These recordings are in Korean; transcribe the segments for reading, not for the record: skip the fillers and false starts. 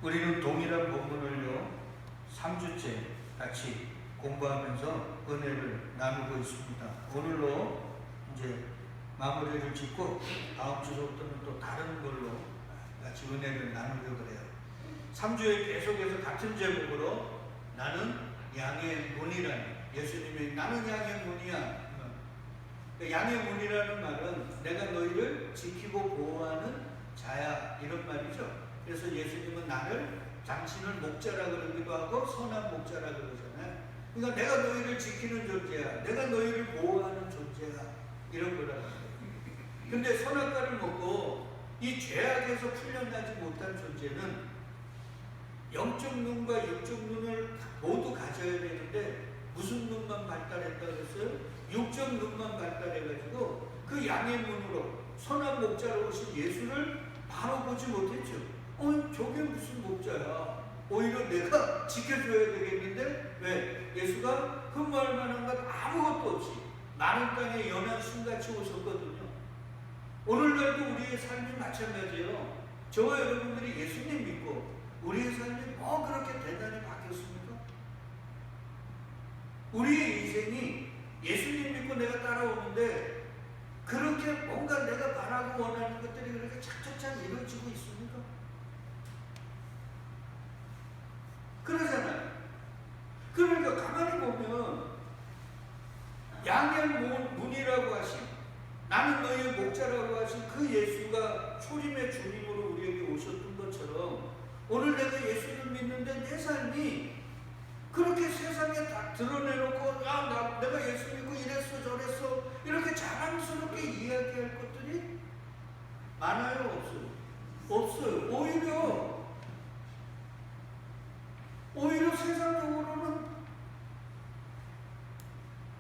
우리는 동일한 본문을요 3주째 같이 공부하면서 은혜를 나누고 있습니다. 오늘로 이제 마무리를 짓고 다음 주부터는 또 다른 걸로 같이 은혜를 나누려고 해요. 3주에 계속해서 같은 제목으로 나는 양의 문이라니, 예수님이 나는 양의 문이야. 양의 문이라는 말은 내가 너희를 지키고 보호하는 자야, 이런 말이죠. 그래서 예수님은 나를 당신을 목자라 그러기도 하고 선한 목자라 그러잖아요. 그러니까 내가 너희를 지키는 존재야, 내가 너희를 보호하는 존재야, 이런 거라는 거예요. 근데 선악과를 먹고 이 죄악에서 풀려나지 못한 존재는 영적 눈과 육적 눈을 모두 가져야 되는데 무슨 눈만 발달했다 그랬어요? 육적 눈만 발달해가지고 그 양의 문으로 선한 목자로 오신 예수를 바로 보지 못했죠. 저게 무슨 목자야? 오히려 내가 지켜줘야 되겠는데 왜? 예수가 흠모할 만한 것 아무것도 없이 마른 땅에 연한 순같이 오셨거든요. 오늘날도 우리의 삶이 마찬가지예요. 저와 여러분들이 예수님 믿고 우리의 삶이 뭐 그렇게 대단히 바뀌었습니까? 우리의 인생이 예수님 믿고 내가 따라오는데 그렇게 뭔가 내가 바라고 원하는 것들이 그렇게 착착착 이루어지고 있습니까? 그러잖아요. 그러니까 가만히 보면 양의 문이라고 하신, 나는 너희의 목자라고 하신 그 예수가 초림의 주님으로 우리에게 오셨던 것처럼 오늘 내가 예수를 믿는데 내 삶이 그렇게 세상에 다 드러내놓고 내가 예수 믿고 이랬어 저랬어 이렇게 자랑스럽게 이야기할 것들이 많아요? 없어요? 없어요. 오히려 세상적으로는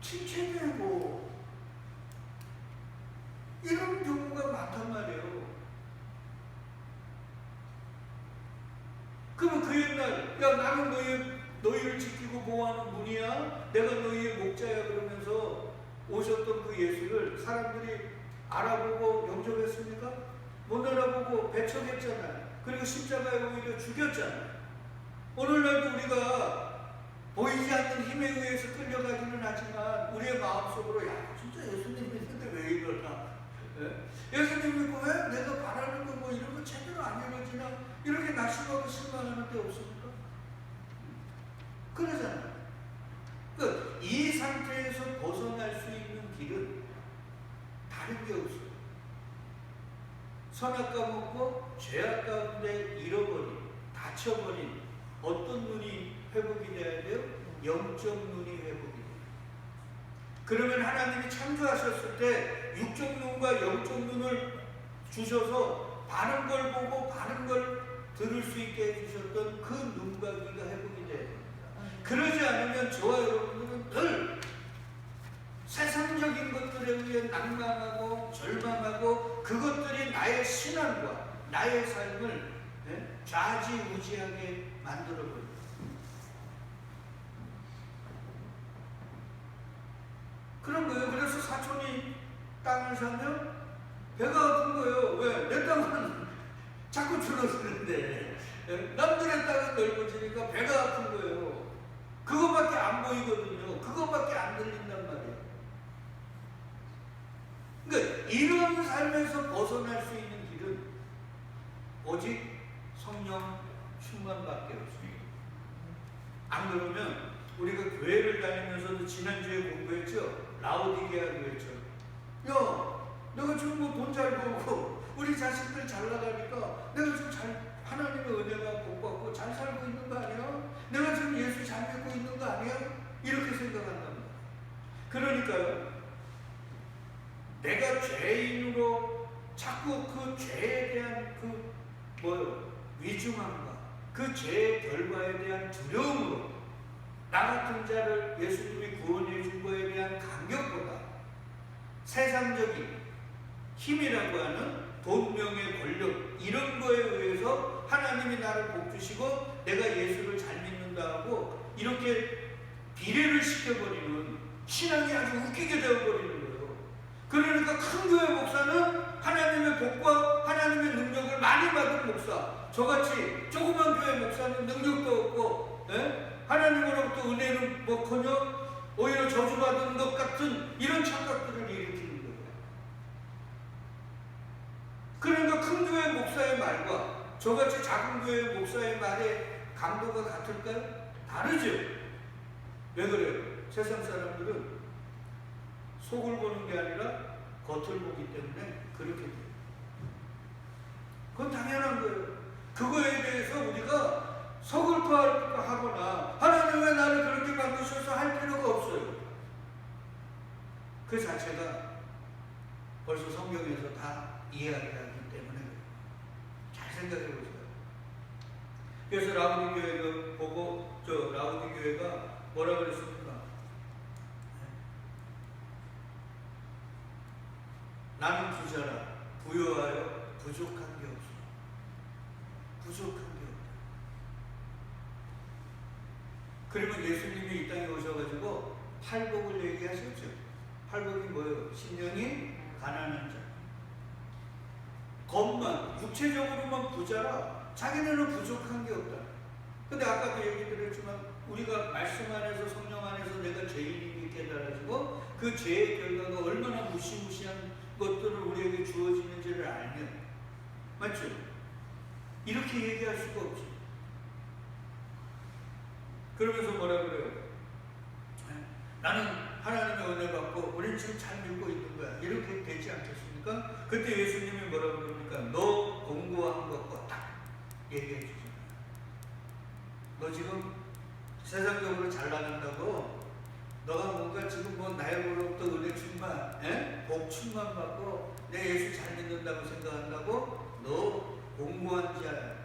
칭찬되고 이런 경우가 많단 말이에요. 그러면 그 옛날 나는 너희를 지키고 보호하는 분이야, 내가 너희의 목자야 그러면서 오셨던 그 예수를 사람들이 알아보고 영접했습니까? 못 알아보고 배척했잖아요. 그리고 십자가에 오히려 죽였잖아요. 오늘날도 우리가 보이지 않는 힘에 의해서 끌려가기는 하지만 우리의 마음속으로 진짜 예수님 믿는데 왜 이러나? 예수님 믿고 왜 내가 바라는 거 뭐 이런 거 제대로 안 이루어지나? 이렇게 낙심하고 실망하는 데 없습니까? 그러잖아요. 이 상태에서 벗어날 수 있는 길은 다른 게 없어요. 선악과 먹고 죄악 가운데 잃어버린, 다쳐버린 어떤 눈이 회복이 돼야 돼요? 영적 눈이 회복이 돼요. 그러면 하나님이 창조하셨을 때 육적 눈과 영적 눈을 주셔서 바른 걸 보고 바른 걸 들을 수 있게 해주셨던 그 눈과 귀가 회복이 돼야 됩니다. 그러지 않으면 저와 여러분들은 늘 세상적인 것들에 의해 낭만하고 절망하고 그것들이 나의 신앙과 나의 삶을 좌지우지하게 만들어버립니다. 그런 거예요. 그래서 사촌이 땅을 사면 배가 아픈 거예요. 왜? 내 땅은 자꾸 줄어드는데 남들의 땅은 넓어지니까 배가 아픈 거예요. 그것밖에 안 보이거든요. 그것밖에 안 들린단 말이에요. 그러니까 이런 삶에서 벗어날 수 있는 길은 오직 성령 충만밖에 없습니다. 안 그러면 우리가 교회를 다니면서도 지난주에 공부했죠? 라오디게아 교회처럼 내가 지금 뭐 돈 잘 벌고 우리 자식들 잘 나가니까 내가 지금 하나님의 은혜가 복 받고 잘 살고 있는 거 아니야? 내가 지금 예수 잘 믿고 있는 거 아니야? 이렇게 생각한답니다. 그러니까요, 내가 죄인으로 자꾸 그 죄에 대한 위중함과 그 죄의 결과에 대한 두려움으로 나 같은 자를 예수님이 구원해 준 거에 대한 감격보다 세상적인 힘이라고 하는 돈, 명예, 권력 이런 거에 의해서 하나님이 나를 복 주시고 내가 예수를 잘 믿는다 하고 이렇게 비례를 시켜버리는 신앙이 아주 웃기게 되어버리는 거예요. 그러니까 큰 교회 목사는 하나님의 복과 하나님의 능력을 많이 받은 목사, 저같이 조그만 교회 목사님 능력도 없고 하나님으로부터 은혜는 뭐커녕 오히려 저주받은 것 같은 이런 착각들을 일으키는 거예요. 그러니까 큰 교회 목사의 말과 저같이 작은 교회 목사의 말의 강도가 같을까요? 다르죠. 왜 그래요? 세상 사람들은 속을 보는 게 아니라 겉을 보기 때문에 그렇게 돼요. 그건 당연한 거예요. 그거에 대해서 우리가 서글퍼하거나 하나님 왜 나를 그렇게 만드셔서 할 필요가 없어요. 그 자체가 벌써 성경에서 다 이해하기 때문에 잘 생각해 보세요. 그래서 라우디 교회를 보고 라우디 교회가 뭐라 그랬습니까? 나는 부자라 부유하여 부족한 게 없어. 부족한 게 없다. 그러면 예수님이 이 땅에 오셔가지고 팔복을 얘기하셨죠. 팔복이 뭐예요? 심령이 가난한 자. 겉만 육체적으로만 부자라 자기네는 부족한 게 없다. 근데 아까도 얘기 드렸지만 우리가 말씀 안에서 성령 안에서 내가 죄인임이 깨달아지고 그 죄의 결과가 얼마나 무시무시한 것들을 우리에게 주어지는지를 알면 맞죠? 이렇게 얘기할 수가 없죠. 그러면서 뭐라 그래요? 나는 하나님의 은혜 받고 우리는 지금 잘 믿고 있는 거야. 이렇게 되지 않겠습니까? 그때 예수님이 뭐라 그럽니까? 너 공부한 것과 딱 얘기해 주잖아요. 너 지금 세상적으로 잘 나간다고 너가 뭔가 지금 뭐 나에게로부터 은혜 충만, 복 충만 받고 내 예수 잘 믿는다고 생각한다고? 너 공부한 자야.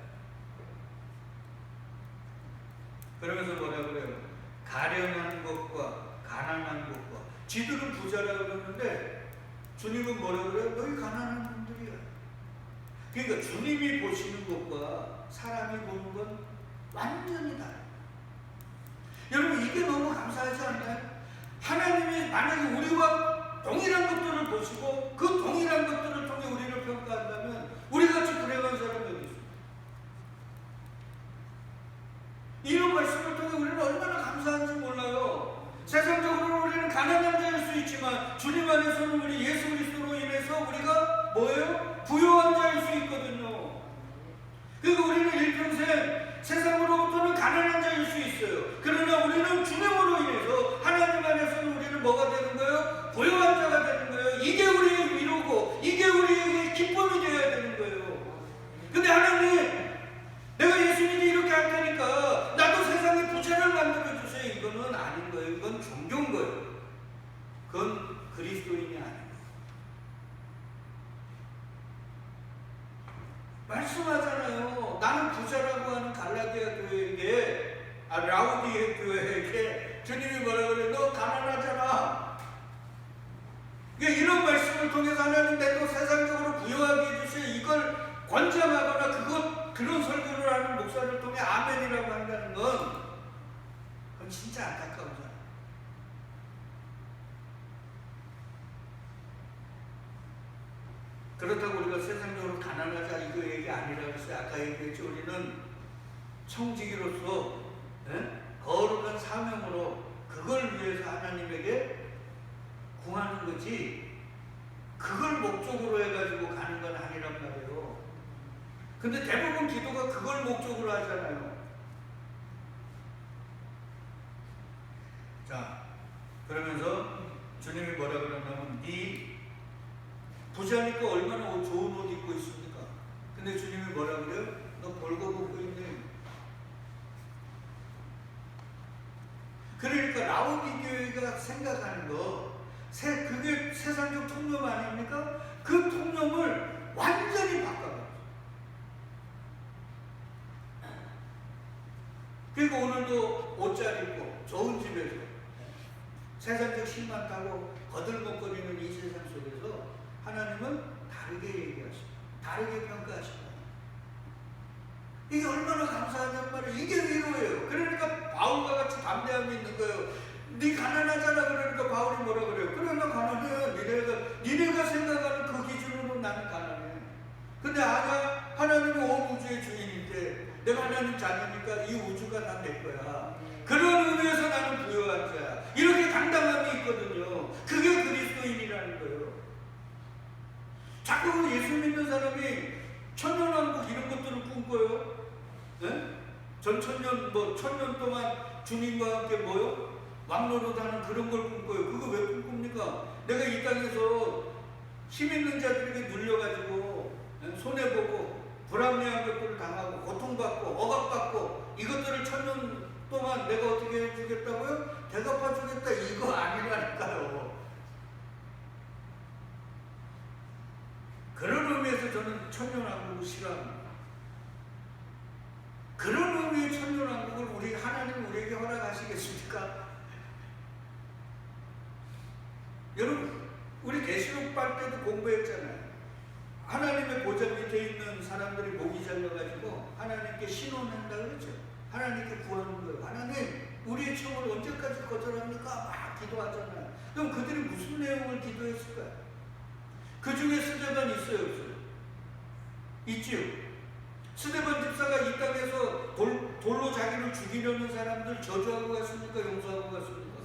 그러면서 뭐라 그래요? 가련한 것과 가난한 것과 지들은 부자라고 그러는데 주님은 뭐라 그래요? 너희 가난한 분들이야. 그러니까 주님이 보시는 것과 사람이 보는 건 완전히 달라요. 여러분 이게 너무 감사하지 않나요? 하나님이 만약에 우리와 동일한 것들을 보시고 그 동일한 것들을 통해 우리를 평가한다면 우리같이 불행한 사람이 어디 있습니까? 이런 말씀을 통해 우리는 얼마나 감사한지 몰라요. 세상적으로 우리는 가난한 자일 수 있지만 주님 안에서는 우리 예수 그리스도로 인해서 우리가 뭐예요? 부유한 자일 수 있거든요. 그러니까 우리는 일평생 세상으로부터는 가난한 자일 수 있어요. 그러나 우리는 주님으로 인해서 하나님 안에서는 우리는 뭐가 되는 거예요? 부유한 자가 되는 거예요. 이게 우리의 위로고 이게 우리에게 기쁨이 되어야 되는 거예요. 근데 하나님 내가 예수님이 이렇게 할 테니까 나도 세상에 부자를 만들어 주세요. 이거는 아닌 거예요. 이건 종교인 거예요. 그건 그리스도인이 아닌 거예요. 말씀하잖아요. 나는 부자라고 하는 갈라디아 교회에게 라우디의 교회에게 주님이 뭐라 그래요? 너 가난하잖아. 그러니까 이런 말씀을 통해서 하나님 내도 세상적으로 부유하게 해주세요. 이걸 권장하거나 그런 설교를 하는 목사를 통해 아멘이라고 한다는 건 그건 진짜 안타까우잖아. 그렇다고 우리가 세상적으로 가난하자 이거 얘기 아니라고 했어요. 아까 얘기했죠. 우리는 청지기로서 거룩한 사명으로 그걸 위해서 하나님에게 구하는 거지 그걸 목적으로 해가지고 가는 건 아니란 말이에요. 근데 대부분 기도가 그걸 목적으로 하잖아요. 자, 그러면서 주님이 뭐라 그러냐면 네 부자니까 얼마나 좋은 옷 입고 있습니까? 근데 주님이 뭐라 그래요? 너 벌거벗고 있네. 그러니까 라우디 교회가 생각하는 거 그게 세상적 통념 아닙니까? 그 통념을 완전히 바꿔버렸어요. 그리고 오늘도 옷 잘 입고 좋은 집에서 세상적 신만 타고 거들먹거리는 이 세상 속에서 하나님은 다르게 얘기하십니다. 다르게 평가하십니다. 이게 얼마나 감사하단 말이에요. 이게 위로예요. 그러니까 바울과 같이 담대함이 있는 거예요. 네 가난하잖아. 그러니까 바울이 뭐라 그래요? 그래 나 가난해. 니네가 생각하는 그 기준으로 나는 가난해. 근데 아냐? 하나님은 온 우주의 주인이니까 이제 내가 하나님 자녀니까 이 우주가 다 내 거야. 그런 의미에서 나는 부여한 자야. 이렇게 당당함이 있거든요. 그게 그리스도인이라는 거예요. 자꾸 예수 믿는 사람이 천년왕국 이런 것들을 꿈꿔요. 네? 전천년 천년 동안 주님과 함께 뭐요? 왕노릇하는 그런 걸 꿈꿔요. 그거 왜 꿈꿉니까? 내가 이 땅에서 힘 있는 자들에게 눌려가지고 손해보고 불합리한 것들을 당하고 고통받고 억압받고 이것들을 천년 동안 내가 어떻게 해주겠다고요? 대갚아주겠다 이거 아니라니까요. 그런 의미에서 저는 천년왕국을 싫어합니다. 그런 의미의 천년왕국을 우리 하나님 우리에게 허락하시겠습니까? 여러분 우리 계시록 발 때도 공부했잖아요. 하나님의 보좌 밑에 있는 사람들이 목이 잘려가지고 하나님께 신원한다 그랬죠. 하나님께 구하는 거예요. 하나님 우리의 청을 언제까지 거절합니까? 막 기도하잖아요. 그럼 그들이 무슨 내용을 기도했을까요? 그 중에 스데반 있어요 없어요? 있지요. 스데반 집사가 이 땅에서 돌로 자기를 죽이려는 사람들 저주하고 갔습니까? 용서하고 갔습니까?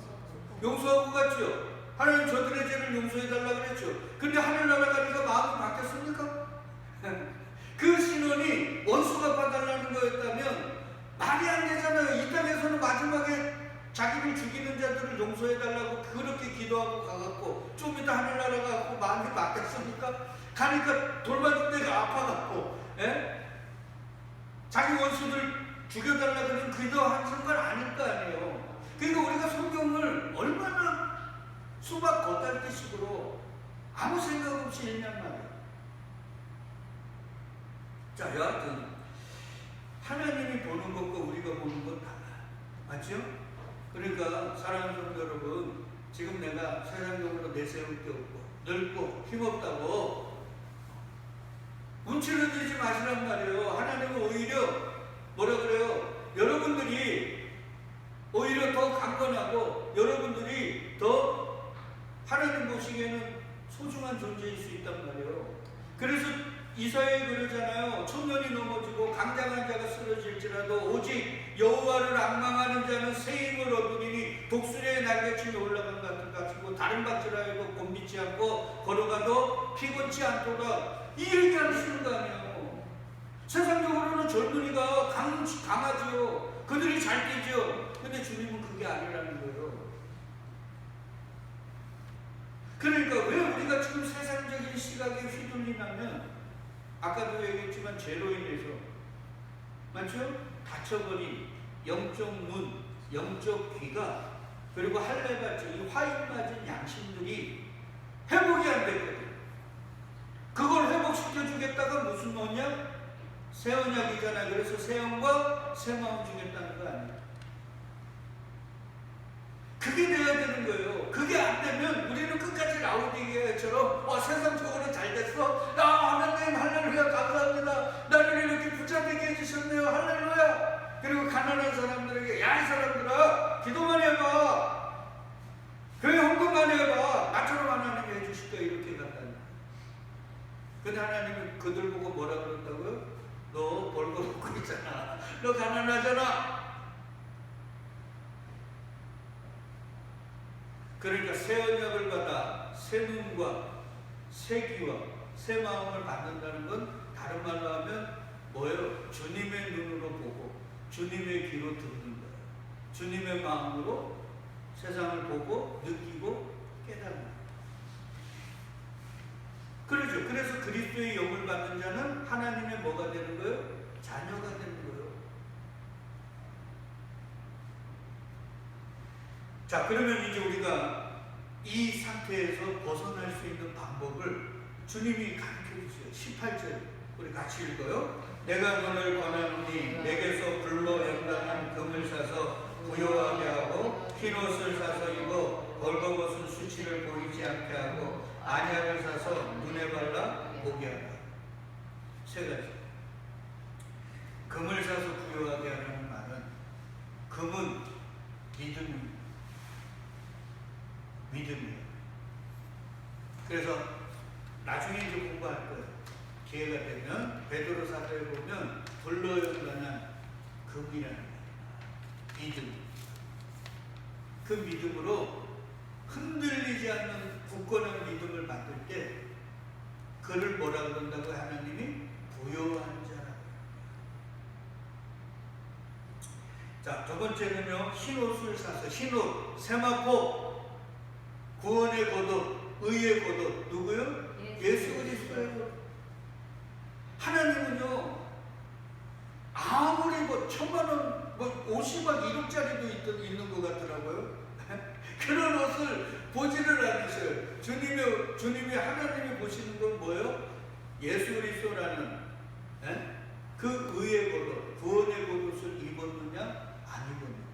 용서하고 갔죠. 하나님 저들의 죄를 용서해달라고 그랬죠. 근데 하늘나라 가니까 마음이 바뀌었습니까? 그 신원이 원수가 봐달라는 거였다면 말이 안 되잖아요. 이 땅에서는 마지막에 자기를 죽이는 자들을 용서해달라고 그렇게 기도하고 가갖고 좀 이따 하늘나라 가고 마음이 바뀌었습니까? 가니까 돌맞은 데가 아파갖고 자기 원수들 죽여달라고 그런 기도하는 건 아닐 거 아니에요. 그러니까 우리가 성경을 얼마나 수박 겉핥기식으로 아무 생각 없이 읽냔 말이에요. 자, 여하튼 하나님이 보는 것과 우리가 보는 건 달라요. 맞죠? 그러니까 사랑하는 성도 여러분, 지금 내가 세상적으로 내세울 게 없고 늙고 힘없다고 움츠러 들지 마시란 말이에요. 하나님은 오히려 뭐라 그래요? 여러분들이 오히려 더 강건하고 여러분들이 더 하나님 보시기에는 소중한 존재일 수 있단 말이에요. 그래서 이사야에 그러잖아요. 천년이 넘어지고 강장한 자가 쓰러질지라도 오직 여호와를 앙망하는 자는 새 힘을 얻으리니 독수리의 날개춤에 올라간 것 같고 다른 박질하여도 곤비지 않고 걸어가도 피곤치 않도다. 이 얘기하시는 거 아니에요. 세상적으로는 젊은이가 강하지요. 그들이 잘 뛰죠. 근데 주님은 그게 아니라는 거예요. 그러니까 왜 우리가 지금 세상적인 시각에 휘둘리냐면 아까도 얘기했지만 죄로 인해서 맞죠? 다쳐버린 영적 눈, 영적 귀가 그리고 할례받지 이 화인 맞은 양심들이 회복이 안 됐거든. 그걸 회복시켜주겠다가 무슨 언약? 새 언약이잖아. 그래서 새 영과 새 마음 주겠다는 거 아니야. 그게 돼야 되는 거예요. 그게 안 되면 우리는 끝까지 라우디게처럼 세상적으로 잘 됐어. 하나님 할렐루야 감사합니다. 나를 이렇게 부자되게 해주셨네요. 할렐루야. 그리고 가난한 사람들에게 야 이 사람들아 기도만 해봐. 교회 헌금만 해봐. 나처럼 하나님이 해주실 거야. 이렇게 간다는. 근데 하나님은 그들 보고 뭐라 그런다고요? 너 벌거벗고 있잖아. 너 가난하잖아. 그러니까 새 언약을 받아 새 눈과 새 귀와 새 마음을 받는다는 건 다른 말로 하면 뭐예요? 주님의 눈으로 보고 주님의 귀로 듣는 거예요. 주님의 마음으로 세상을 보고 느끼고 깨닫는 거예요. 그렇죠. 그래서 그리스도의 영을 받는 자는 하나님의 뭐가 되는 거예요? 자녀가 되는 거예요. 자, 그러면 이제 우리가 이 상태에서 벗어날 수 있는 방법을 주님이 가르쳐 주세요. 18절 우리 같이 읽어요. 내가 너를 권하노니 내게서 불로 연단한 금을 사서 부요하게 하고 흰 옷을 사서 입어 벌거벗은 수치를 보이지 않게 하고 안약을 사서 눈에 발라 보게 하라. 세 가지. 금을 사서 부요하게 하라는 말은 금은 믿음입니다. 믿음이에요. 그래서 나중에 이제 공부할 거예요. 기회가 되면 베드로 사도에 보면 불로 연단한 믿음. 그 믿음으로 흔들리지 않는 굳건한 믿음을 만들 때 그를 뭐라 그런다고 하나님이 부요한 자라고. 자, 두 번째는요, 흰옷을 사서, 흰옷, 세마포, 구원의 겉옷, 의의 겉옷, 누구요? 예수 그리스도의 겉옷. 하나님은요, 아무리 뭐 1000만원, 뭐 50억, 1억짜리도 있는 것 같더라고요. 그런 옷을 보지를 않으셔요. 주님이 하나님이 보시는 건 뭐예요? 예수 그리스도라는 그 의의 겉옷, 구원의 겉옷을 입었느냐? 안 입었느냐?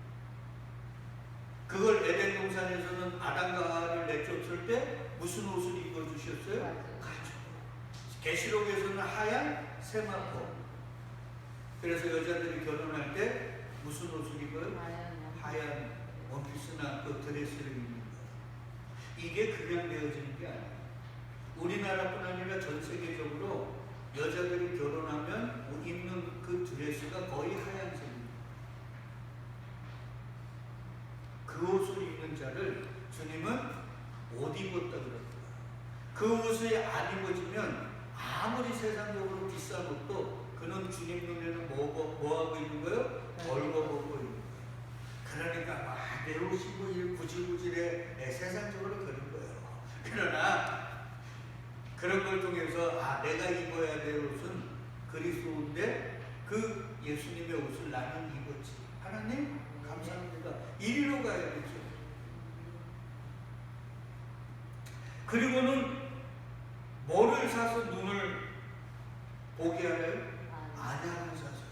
그걸 에덴 동산에서는 아담과 하와를 내쫓을 때 무슨 옷을 입어주셨어요? 가죽. 계시록에서는 하얀 세마포. 그래서 여자들이 결혼할 때 무슨 옷을 입어요? 하얀 원피스나 그 드레스를 입는 거예요. 이게 그냥 되어지는 게 아니에요. 우리나라뿐 아니라 전 세계적으로 여자들이 결혼하면 입는 그 드레스가 거의 하얀색입니다. 그 옷을 입는 자를 주님은 옷 입었다 그랬어요. 그 옷이 안 입어지면 아무리 세상적으로 비싼 옷도 그는 주님 눈에는 뭐 하고 있는 거예요? 벌거벗고 있는 거예요. 그러니까 내 옷이 뭐 구질구질해 세상적으로 그런 거예요. 그러나 그런 걸 통해서 내가 입어야 될 옷은 그리스도인데 그 예수님의 옷을 나는 입었지. 하나님 감사합니다. 이리로 가야겠죠. 그리고는 뭐를 사서 눈을 보게 하래요? 안약을 사서.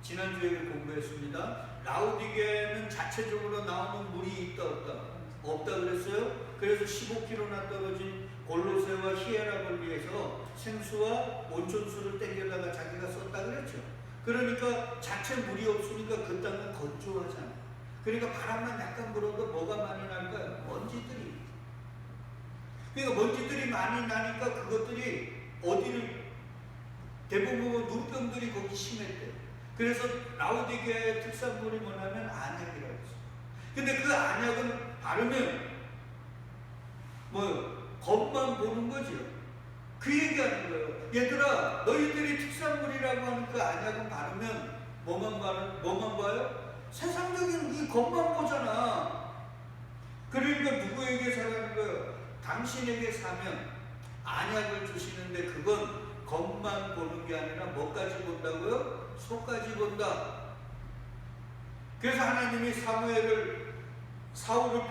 지난주에 공부했습니다. 라우디게는 자체적으로 나오는 물이 있다 없다? 없다 그랬어요. 그래서 15km나 떨어진 골로새와 히에라를 위해서 생수와 온천수를 땡겨다가 자기가 썼다 그랬죠. 그러니까 자체 물이 없으니까 그 땅은 건조하잖아요. 그러니까 바람만 약간 불어도 뭐가 많이 날까요? 먼지들이. 그러니까 먼지들이 많이 나니까 그것들이 어디를 대부분 눈병들이 거기 심했대요. 그래서 라우디게의 특산물이 뭐냐면 안약이라고 했어요. 근데 그 안약은 바르면 겉만 보는 거죠. 그 얘기하는 거예요. 얘들아, 너희들이 특산물이라고 하는 그 안약은 바르면 뭐만 봐요? 세상적인 이 겉만 보잖아. 그러니까 누구에게 사라는 거예요? 당신에게 사면 안약을 주시는데 그건 겉만 보는 게 아니라 뭐까지 본다고요? 속까지 본다. 그래서 하나님이 사울을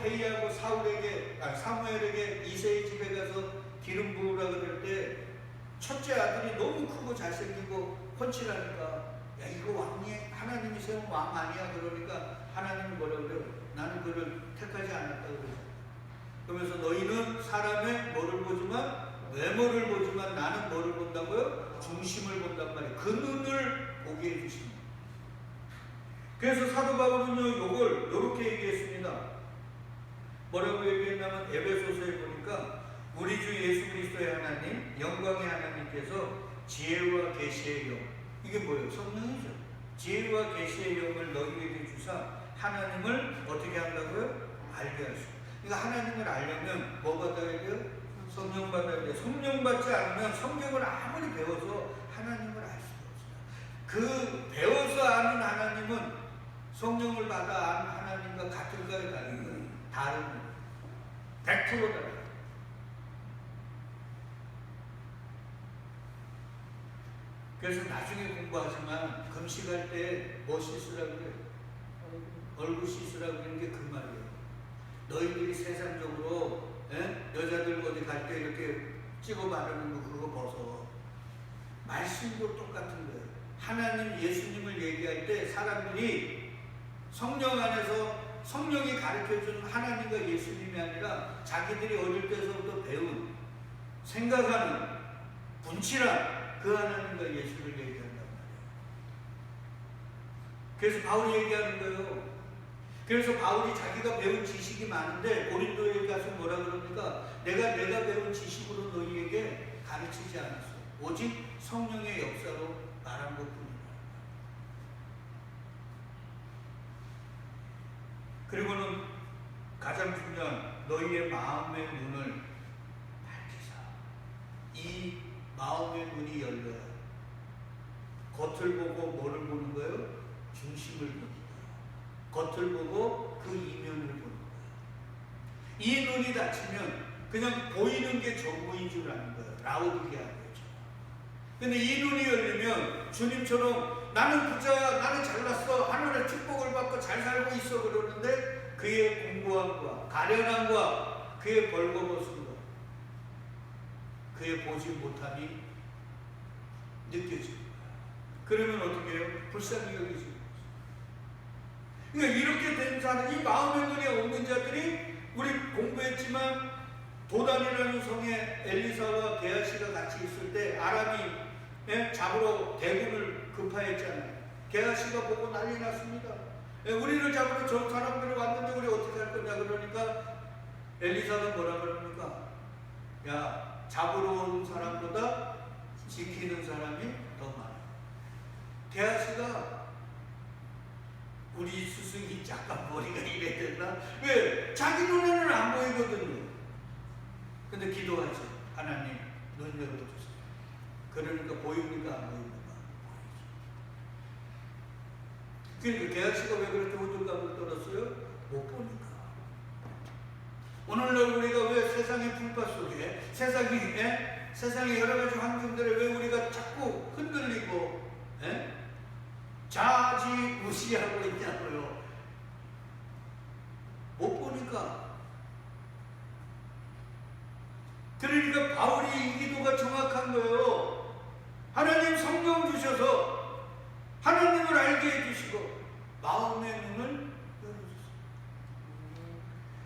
폐위하고 사무엘에게 이새의 집에 가서 기름 부으라 그럴 때 첫째 아들이 너무 크고 잘생기고 훤칠하니까 야 이거 하나님이 세운 왕 아니야? 그러니까 하나님이 뭐라 그래요? 나는 그를 택하지 않았다고 그러죠. 그러면서 너희는 사람의 뭐를 보지만 외모를 보지만 나는 뭐를 본다고요? 중심을 본단 말이에요. 그 눈을 보게 해주십니다. 그래서 사도 바울은요 요걸 요렇게 얘기했습니다. 뭐라고 얘기했냐면 에베소서에 보니까 우리 주 예수 그리스도의 하나님, 영광의 하나님께서 지혜와 계시의 영, 이게 뭐예요? 성령이죠. 지혜와 계시의 영을 너희에게 주사 하나님을 어떻게 한다고요? 알게 하시고. 그러니까 하나님을 알려면 뭐 받아야 돼요? 성령 받아야 돼요. 성령 받지 않으면 성경을 아무리 배워서 하나님을 알 수가 없어요. 그 배워서 아는 하나님은 성령을 받아 아는 하나님과 같은가요? 다른가요? 다른 거예요. 100% 달라요. 그래서 나중에 공부하지만 금식할 때 뭐 씻으라고 그래요? 얼굴 씻으라고 그러는 게 그 말이에요. 너희들이 세상적으로 여자들 어디 갈 때 이렇게 찍어 바르는 거 그거 벗어. 말씀도 똑같은 거예요. 하나님 예수님을 얘기할 때 사람들이 성령 안에서 성령이 가르쳐준 하나님과 예수님이 아니라 자기들이 어릴 때서부터 배운 생각하는 분칠한 그 하나님과 예수를 얘기한단 말이에요. 그래서 바울이 얘기하는 거예요. 그래서 바울이 자기가 배운 지식이 많은데 고린도에 가서 뭐라 그럽니까? 내가 배운 지식으로 너희에게 가르치지 않았어. 오직 성령의 역사로 말한 것뿐이다. 그리고는 가장 중요한 너희의 마음의 눈을 밝히사. 이 마음의 눈이 열려야 겉을 보고 뭐를 보는 거예요? 중심을 보는 거예요. 겉을 보고 그 이면을 보는 거예요. 이 눈이 닫히면 그냥 보이는 게 전부인 줄 아는 거예요. 라오디게아처럼. 근데 이 눈이 열리면 주님처럼 나는 부자야, 나는 잘났어, 하늘의 축복을 받고 잘 살고 있어 그러는데 그의 공고함과 가련함과 그의 벌거벗음과 그의 보지 못함이 느껴집니다. 그러면 어떻게 해요? 불쌍히 여기지. 그러니까 이렇게 된 사람, 이 마음의 눈이 없는 자들이 우리 공부했지만 도단이라는 성에 엘리사와 게하시가 같이 있을 때 아람이 잡으러 대군을 급파했잖아요. 게하시가 보고 난리 났습니다. 우리를 잡으러 저 사람들이 왔는데 우리 어떻게 할 거냐 그러니까 엘리사가 뭐라 그럽니까? 야, 잡으러 온 사람보다 지키는 사람이 더 많아. 게하시가 우리 스승이 잠깐 머리가 이래 됐나? 왜? 자기 눈에는 안 보이거든요. 근데 기도하지. 하나님 눈 열어주세요. 그러니까 보입니까? 안 보입니까? 그러니까 게하시가 왜 그렇게 호들갑을 떨었어요? 못 보니까. 오늘날 우리가 왜 세상의 불파 속에 세상의 여러 가지 환경들에 왜 우리가 자꾸 흔들리고 좌지우지하고 있냐고요. 못 보니까. 그러니까 바울이 이 기도가 정확한 거예요. 하나님 성령 주셔서 하나님을 알게 해주시고 마음의 눈을 열어주세요.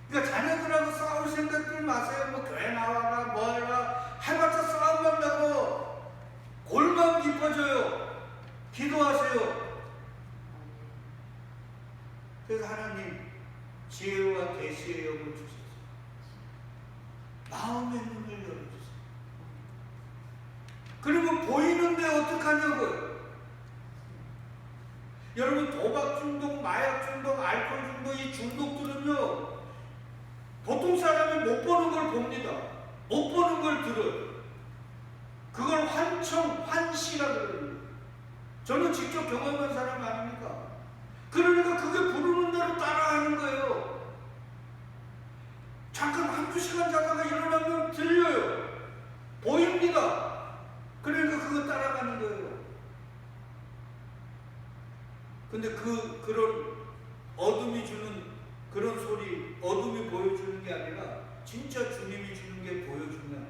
그러니까 자녀들하고 싸울 생각들 마세요. 뭐 교회 나와라 뭐하라 해봤자 싸움만 나고 골만 깊어져요. 기도하세요. 그래서 하나님 지혜와 계시의 영을 주셔서 마음의 눈을 열어주세요. 그러면 보이는데 어떡하냐고요. 여러분 도박 중독, 마약 중독, 알코올 중독 이 중독들은요 보통 사람이 못 보는 걸 봅니다. 못 보는 걸 들어요. 그걸 환시라 그래요. 저는 직접 경험한 사람 아닙니까? 그러니까 그게 부르는 대로 따라하는 거예요. 잠깐 한두 시간 자다가 일어나면 들려요. 보입니다. 그러니까 그거 따라가는 거예요. 근데 그런 어둠이 주는 그런 소리, 어둠이 보여주는 게 아니라 진짜 주님이 주는 게 보여주면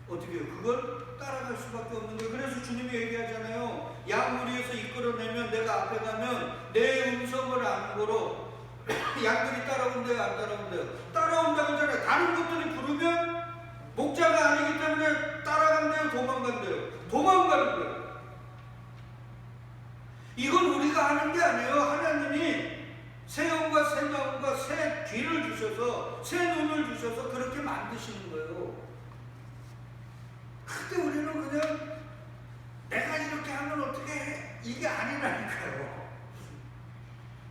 어떻게 해요? 그걸 따라갈 수밖에 없는 거예요. 그래서 주님이 얘기하잖아요. 양무리에서 이끌어내면 내가 앞에 가면 내 음성을 아는 거로 양들이 따라온대요, 안 따라온대요? 따라온다고 하잖아요. 다른 것들이 부르면 목자가 아니기 때문에 따라간대요, 도망간대요? 도망가는 거예요. 이건 우리가 하는 게 아니에요. 하나님이 새 영과 새 마음과 새 귀를 주셔서 새 눈을 주셔서 그렇게 만드시는 거예요. 그때 우리는 그냥 내가 이렇게 하면 어떻게 해? 이게 아니라니까요.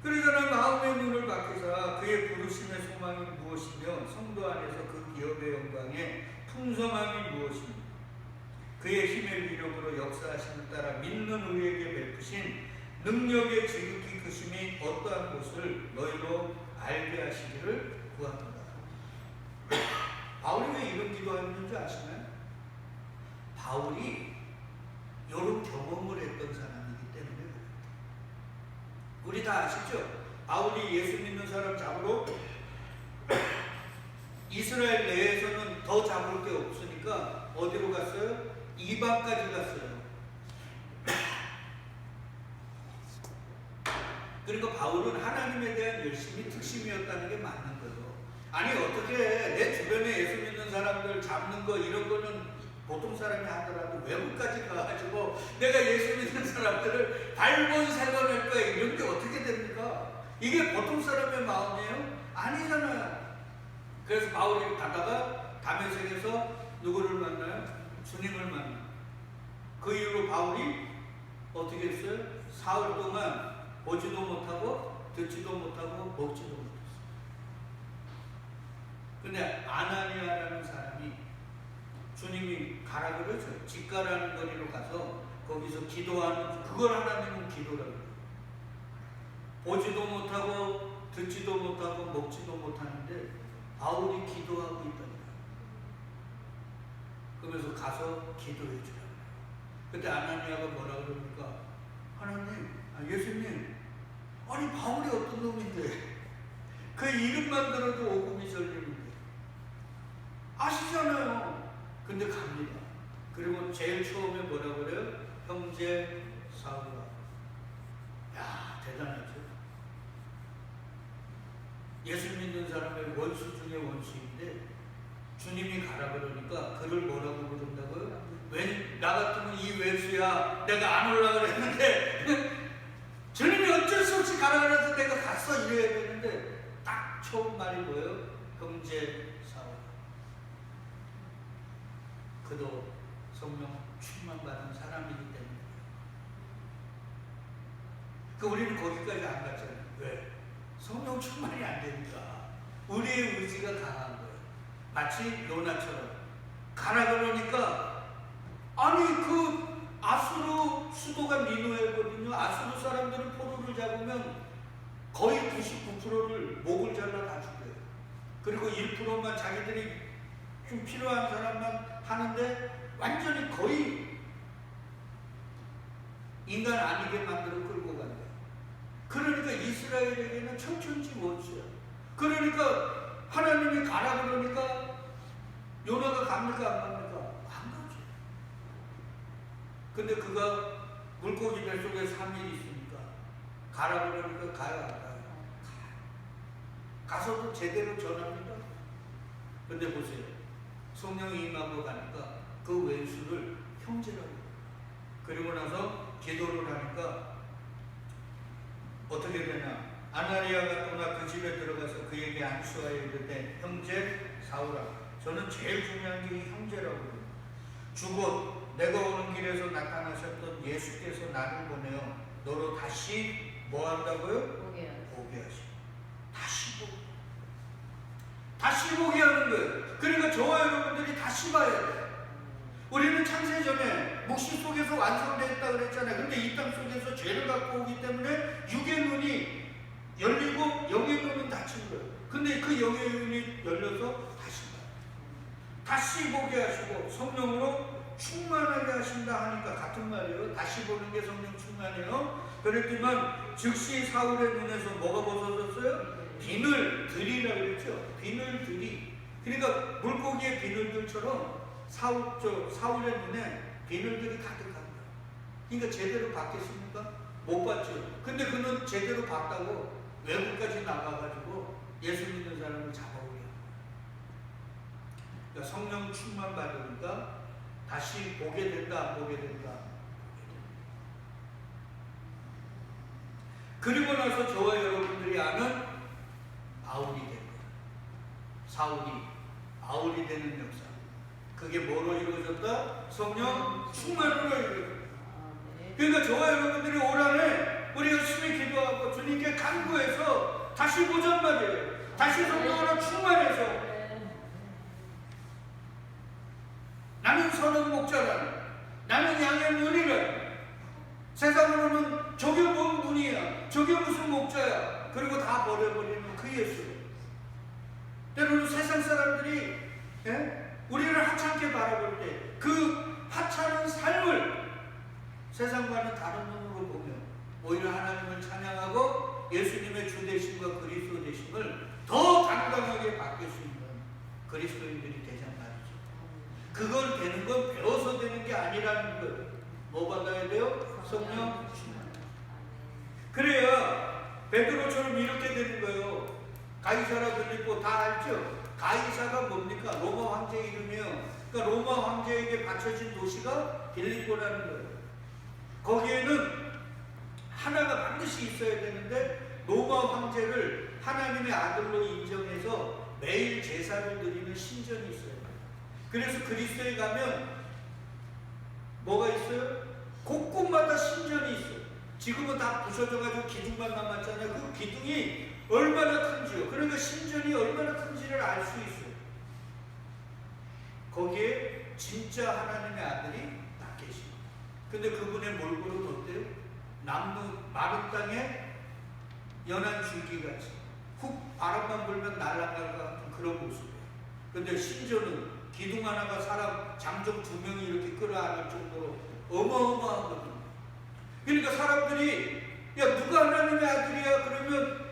그러잖아요. 마음의 눈을 밝히사 그의 부르심의 소망이 무엇이며 성도 안에서 그 기업의 영광의 풍성함이 무엇이며 그의 힘의 위력으로 역사하심을 따라 믿는 우리에게 베푸신 능력의 지극히 크심이 어떠한 것을 너희로 알게 하시기를 구합니다. 바울이 왜 이런 기도하는지 아시나요? 바울이 이런 경험을 했던 사람이기 때문에 그래요. 우리 다 아시죠? 바울이 예수 믿는 사람 잡으러 이스라엘 내에서는 더 잡을 게 없으니까 어디로 갔어요? 이방까지 갔어요. 그러니까 바울은 하나님에 대한 열심이 특심이었다는 게 맞는 거죠. 아니 어떻게 내 주변에 예수 믿는 사람들 잡는 거 이런 거는 보통 사람이 하더라도 외국까지 가가지고 내가 예수 믿는 사람들을 발본색원할 거야 이런 게 어떻게 됩니까? 이게 보통 사람의 마음이에요? 아니잖아요. 그래서 바울이 가다가 다메섹에서 누구를 만나요? 주님을 만나요. 그 이후로 바울이 어떻게 했어요? 사흘 동안 보지도 못하고 듣지도 못하고 먹지도 못했어요. 근데 아나니아라는 사람이 주님이 가라 그러죠. 직가라는 거리로 가서 거기서 기도하는, 그걸 하나님은 기도라고 해요. 보지도 못하고 듣지도 못하고 먹지도 못하는데 바울이 기도하고 있다는 거예요. 그러면서 가서 기도해 주라고. 그때 아나니아가 뭐라 그럽니까? 하나님, 예수님, 아니 바울이 어떤 놈인데 그 이름만 들어도 오금이 절리는데 아시잖아요. 근데 갑니다. 그리고 제일 처음에 뭐라 그래요? 형제 사울아. 야, 대단하죠. 예수 믿는 사람의 원수 중에 원수인데 주님이 가라 그러니까 그를 뭐라고 부른다고요? 왜 나 같으면 이 외수야, 내가 안 올라 그랬는데 주님이 어쩔 수 없이 가라 그래서 내가 갔어 이래야 되는데 딱 처음 말이 뭐예요? 형제 사울. 그도 성령 충만받은 사람이기 때문에. 우리는 거기까지 안 갔잖아요. 왜? 성령 충만이 안 되니까. 우리의 의지가 강한 거예요. 마치 요나처럼 가라 그러니까, 아니 그 아수르 수도가 니누에거든요. 아수르 사람들은 포로를 잡으면 거의 99%를 목을 잘라 다 죽여요. 그리고 1%만 자기들이 좀 필요한 사람만 하는데 완전히 거의 인간 아니게 만들어 끌고 간다. 그러니까 이스라엘에게는 천천지원수야. 그러니까 하나님이 가라 그러니까 요나가 갑니까 안 갑니까? 안 가죠. 근데 그가 물고기 뱃속에 3일 있으니까 가라 그러니까 가요 안 가요? 가서도 제대로 전합니다. 근데 보세요. 성령이 임하고 가니까 그 왼수를 형제라고 해요. 그리고 나서 기도를 하니까 어떻게 되나? 아나니아가 또나 그 집에 들어가서 그에게 안수하여 이르되 형제 사울아. 저는 제일 중요한 게 이 형제라고 해요. 주곧 내가 오는 길에서 나타나셨던 예수께서 나를 보내어 너로 다시 뭐 한다고요? 보게 하시고. 다시 보게. 다시 보게 하는 거예요. 그러니까 저와 여러분들이 다시 봐야 돼요. 우리는 창세전에 묵시 속에서 완성됐다 그랬잖아요. 근데 이 땅 속에서 죄를 갖고 오기 때문에 육의 눈이 열리고 영의 눈은 닫힌 거예요. 근데 그 영의 눈이 열려서 다시 봐요. 다시 보게 하시고 성령으로 충만하게 하신다 하니까 같은 말이에요. 다시 보는 게 성령 충만해요. 그랬지만 즉시 사울의 눈에서 뭐가 벗어졌어요? 비늘들이라 그랬죠. 비늘들이. 그러니까 물고기의 비늘들처럼 사울의 눈에 비늘들이 가득합니다. 그러니까 제대로 봤겠습니까? 못 봤죠. 근데 그는 제대로 봤다고 외국까지 나가가지고 예수 믿는 사람을 잡아오게 합니다. 그러니까 성령 충만 받으니까 다시 보게 된다, 안 보게 된다. 그리고 나서 저와 여러분들이 아는 바울이 된 거예요. 사울이 바울이 되는 역사. 그게 뭐로 이루어졌다? 성령 충만으로 이루어졌다. 그러니까 저와 여러분들이 올 한해 우리 열심히 기도하고 주님께 간구해서 다시 보잔 말이에요. 다시 성령으로 충만해서 나는 선한 목자라. 나는 양의 문이라. 세상으로는 저게 뭔 문이야? 저게 무슨 목자야? 그리고 다 버려버리는 그 예수. 때로는 세상 사람들이 우리를 하찮게 바라볼 때 그 하찮은 삶을 세상과는 다른 눈으로 보며 오히려 하나님을 찬양하고 예수님의 주 되심과 그리스도 되심을 더 당당하게 받을 수 있는 그리스도인들이 되자 말이죠. 그걸 되는 건 배워서 되는 게 아니라는 거예요. 뭐 받아야 돼요? 성령 충만. 그래야 베드로처럼 이렇게 되는 거예요. 가이사라 빌립보 다 알죠? 가이사가 뭡니까? 로마 황제 이름이에요. 그러니까 로마 황제에게 바쳐진 도시가 빌립보라는 거예요. 거기에는 하나가 반드시 있어야 되는데 로마 황제를 하나님의 아들로 인정해서 매일 제사를 드리는 신전이 있어요. 그래서 그리스도에 가면 뭐가 있어요? 곳곳마다 신전이 있어요. 지금은 다 부서져가지고 기둥만 남았잖아요. 그 기둥이 고통이 얼마나 큰지요. 그러니까 신전이 얼마나 큰지를 알 수 있어요. 거기에 진짜 하나님의 아들이 딱 계십니다. 근데 그분의 몰골은 어때요? 나무 마른 땅에 연한 줄기같이 훅 바람만 불면 날아갈 것 같은 그런 모습이에요. 근데 신전은 기둥 하나가 사람 장정 2명이 이렇게 끌어안을 정도로 어마어마하거든요. 그러니까 사람들이 야 누가 하나님의 아들이야 그러면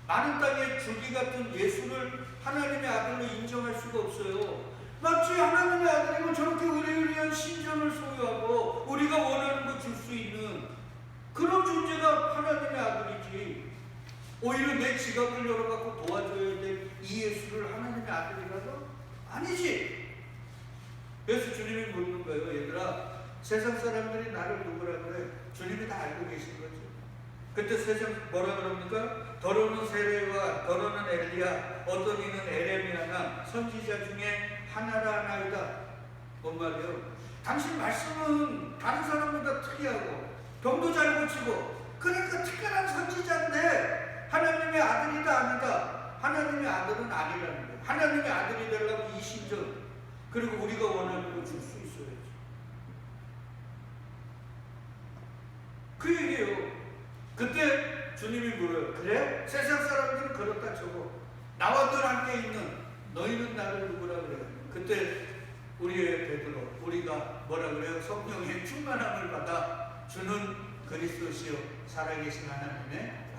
마른 땅에 줄기 같은 예수를 하나님의 아들로 인정할 수가 없어요. 마치 하나님의 아들이면 저렇게 의리의리한 신전을 소유하고 우리가 원하는 거 줄 수 있는 그런 존재가 하나님의 아들이지. 오히려 내 지갑을 열어갖고 도와줘야 될 이 예수를 하나님의 아들이라도? 아니지. 그래서 주님이 묻는 거예요. 얘들아, 세상 사람들이 나를 누구라 그래? 주님이 다 알고 계신 거죠. 그때 세상 뭐라 그럽니까? 더러는 세례와 더러는 엘리야, 어떤 이는 에레미야나 선지자 중에 하나라 하나이다. 뭔 말이에요? 당신 말씀은 다른 사람보다 특이하고 병도 잘 고치고 그러니까 특별한 선지자인데 하나님의 아들이다 아니다. 하나님의 아들은 아니라는 거예요. 하나님의 아들이 되려면 이 신전 그리고 우리가 원하는 거 줄 수 있어야지. 그 얘기예요. 그때 주님이 물어요. 그래? 세상 사람들은 그렇다 쳐고 나와 늘 함께 있는 너희는 나를 누구라 그래? 그때 우리의 베드로 우리가 뭐라 그래요? 성령의 충만함을 받아 주는 그리스도시요 살아계신 하나님의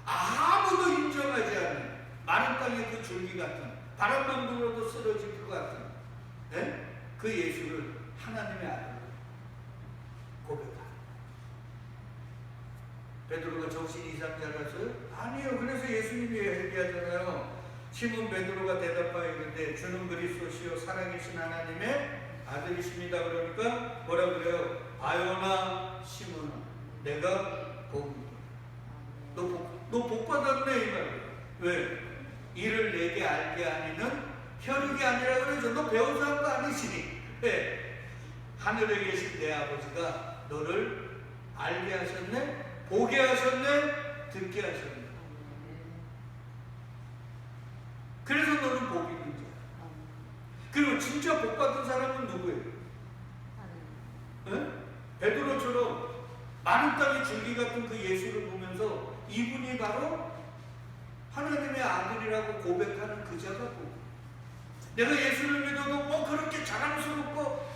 아무도 인정하지 않는 마른 땅의 그 줄기 같은 바람만 불어도 쓰러질 것 같은 네? 그 예수를 하나님의 아들로 고백합니다. 베드로가 정신 이상자라서요? 아니요. 그래서 예수님이 얘기하잖아요. 시몬 베드로가 대답하여 이르되 주는 그리스도시요 살아계신 하나님의 아들이십니다. 그러니까 뭐라 그래요? 바요나 시몬아 내가 복이다. 너 복 받았네 이 말이에요. 왜? 이를 내게 알게 하니는 혈육이 아니라 그러죠. 너 배워서 한 거 아니시니? 네. 하늘에 계신 내 아버지가 너를 알게 하셨네? 보게 하셨네? 듣게 하셨네? 그래서 너는 복이 있는 자야. 그리고 진짜 복 받은 사람은 누구예요? 네? 베드로처럼 마른 땅의 줄기 같은 그 예수를 보면서 이분이 바로 하나님의 아들이라고 고백하는 그 자가 복. 내가 예수를 믿어도 뭐 그렇게 자랑스럽고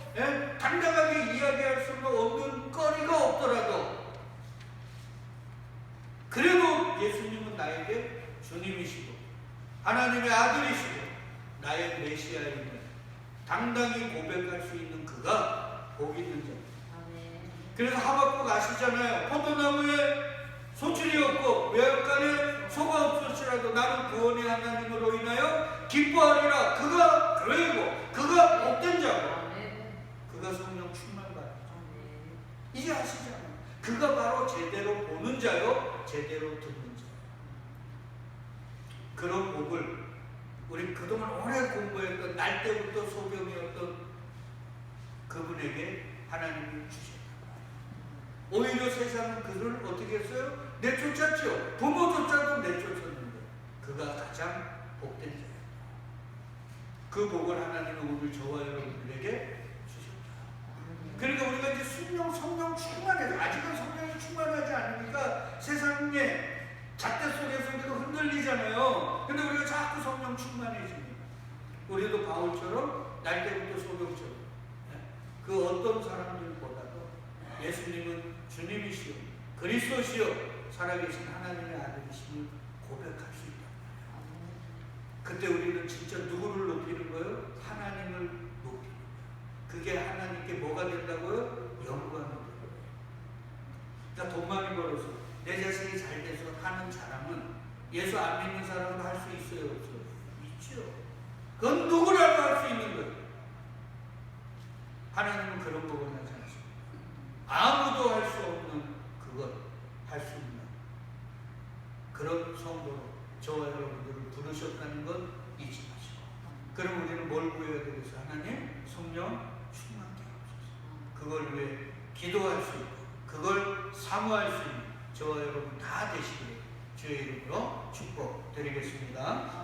당당하게 이야기할 수는 없는 거리가 없더라도 그래도 예수님은 나에게 주님이시고 하나님의 아들이시고 나의 메시아임을 당당히 고백할 수 있는 그가 복 있는 자. 그래서 하박국 아시잖아요. 포도나무에 소출이 없고 외양간에 소가 없을지라도 나는 구원의 하나님으로 인하여 기뻐하리라. 그가 교회고 그가 복된 자고 그가 성령 충만받은 자. 이제 아시잖아요. 그가 바로 제대로 보는 자요 제대로 듣는 자. 그런 복을 우리 그동안 오래 공부했던 날 때부터 소경이었던 그분에게 하나님이 주셨다. 오히려 세상은 그를 어떻게 했어요? 내쫓았죠. 부모조차도 내쫓았는데 그가 가장 복된 자예요. 그 복을 하나님은 오늘 저와 여러분들에게 주셨다. 그러니까 우리가 이제 성령 충만해서 아직은 성령이 충만하지 않으니까 세상의 잣대 속에서 우리가 흔들리잖아요. 근데 우리가 자꾸 성령 충만해집니다. 우리도 바울처럼 날 때부터 소경처럼 그 어떤 사람들보다도 예수님은 주님이시오 그리스도시요 살아계신 하나님의 아들이심을 고백할 수 있다. 그때 우리는 진짜 누구를 높이는 거예요? 하나님을 높이는 거예요. 그게 하나님께 뭐가 된다고요? 영광이 되는 거예요. 그러니까 돈 많이 벌어서 내 자식이 잘 돼서 하는 자랑은 예수 안 믿는 사람도 할 수 있어요? 없어요? 있죠. 그건 누구라도 할 수 있는 거예요. 하나님은 그런 법을 하지 않습니다. 아무도 할 수 없는 그것 할 수 있는 그런 성도로 저와 여러분들을 부르셨다는 것 잊지 마시고. 그럼 우리는 뭘 구해야 되겠어요? 하나님 성령 충만케 하옵소서. 그걸 위해 기도할 수 있고 그걸 사모할 수 있는 저와 여러분 다 되시기를 주의 이름으로 축복드리겠습니다.